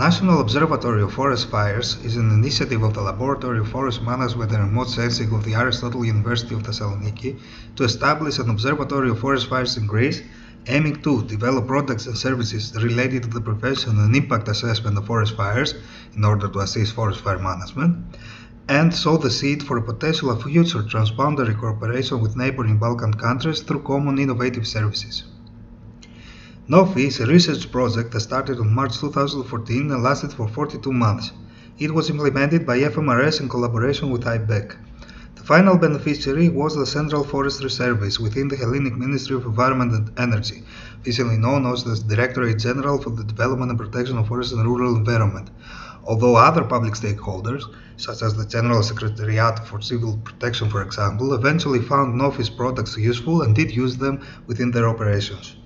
National Observatory of Forest Fires is an initiative of the Laboratory of Forest Management and Remote Sensing of the Aristotle University of Thessaloniki to establish an observatory of forest fires in Greece, aiming to develop products and services related to the prevention and impact assessment of forest fires in order to assist forest fire management, and sow the seed for a potential future transboundary cooperation with neighboring Balkan countries through common innovative services. NOFFi is a research project that started in March 2014 and lasted for 42 months. It was implemented by FMRS in collaboration with IBEC. The final beneficiary was the Central Forestry Service within the Hellenic Ministry of Environment and Energy, officially known as the Directorate General for the Development and Protection of Forest and Rural Environment, although other public stakeholders, such as the General Secretariat for Civil Protection for example, eventually found NOFFi's products useful and did use them within their operations.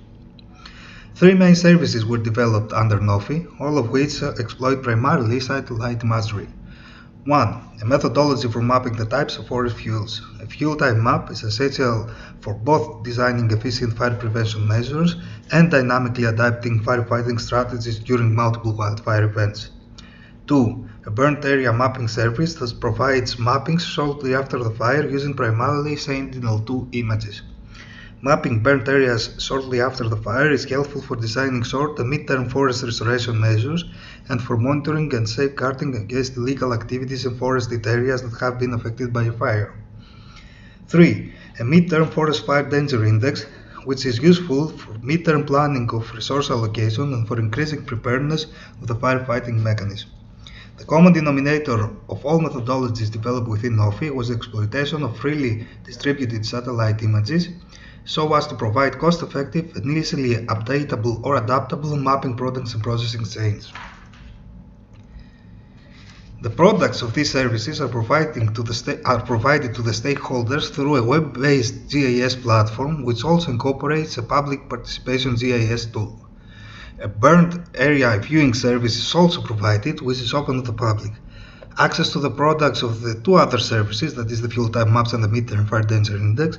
Three main services were developed under NOFFi, all of which exploit primarily satellite imagery. 1. A methodology for mapping the types of forest fuels. A fuel type map is essential for both designing efficient fire prevention measures and dynamically adapting firefighting strategies during multiple wildfire events. 2. A burnt area mapping service that provides mapping shortly after the fire using primarily Sentinel-2 images. Mapping burnt areas shortly after the fire is helpful for designing short and mid-term forest restoration measures and for monitoring and safeguarding against illegal activities in forested areas that have been affected by a fire. 3. A mid-term forest fire danger index, which is useful for mid-term planning of resource allocation and for increasing preparedness of the firefighting mechanism. The common denominator of all methodologies developed within NOFFi was the exploitation of freely distributed satellite images so as to provide cost-effective and easily updatable or adaptable mapping products and processing chains. The products of these services are provided to the stakeholders through a web-based GIS platform which also incorporates a public participation GIS tool. A burnt area viewing service is also provided, which is open to the public. Access to the products of the two other services, that is the fuel type maps and the mid-term fire danger index,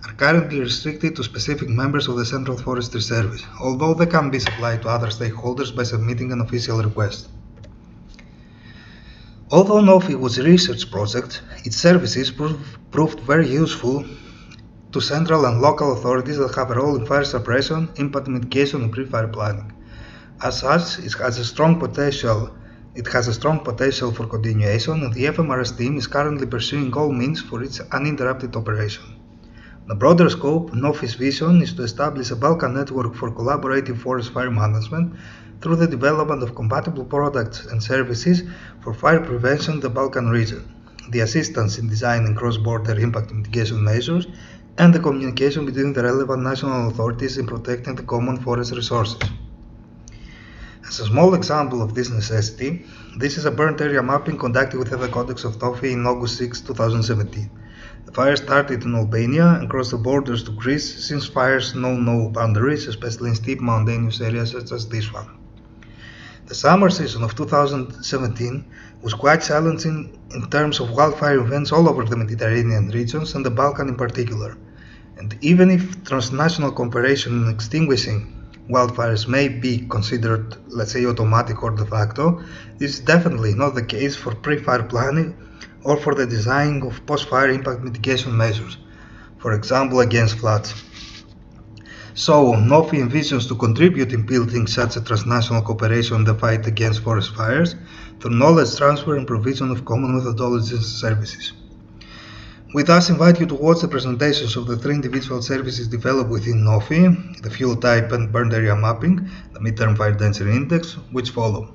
are currently restricted to specific members of the Central Forestry Service, although they can be supplied to other stakeholders by submitting an official request. Although NOFFi was a research project, its services proved very useful to central and local authorities that have a role in fire suppression, impact mitigation and pre-fire planning. As such, it has a strong potential for continuation, and the FMRS team is currently pursuing all means for its uninterrupted operation. On a broader scope, NOFFi's vision is to establish a Balkan network for collaborative forest fire management through the development of compatible products and services for fire prevention in the Balkan region, the assistance in designing cross-border impact mitigation measures, and the communication between the relevant national authorities in protecting the common forest resources. As a small example of this necessity, this is a burnt area mapping conducted within the context of NOFFi in August 6, 2017. The fire started in Albania and crossed the borders to Greece, since fires know no boundaries, especially in steep mountainous areas such as this one. The summer season of 2017 was quite challenging in terms of wildfire events all over the Mediterranean regions and the Balkan in particular. And even if transnational cooperation in extinguishing wildfires may be considered, let's say, automatic or de facto, this is definitely not the case for pre-fire planning or for the design of post-fire impact mitigation measures, for example against floods. So, NOFFi envisions to contribute in building such a transnational cooperation in the fight against forest fires through knowledge transfer and provision of common methodologies and services. We thus invite you to watch the presentations of the three individual services developed within NOFFi, the fuel type and burnt area mapping, the mid-term fire danger index, which follow.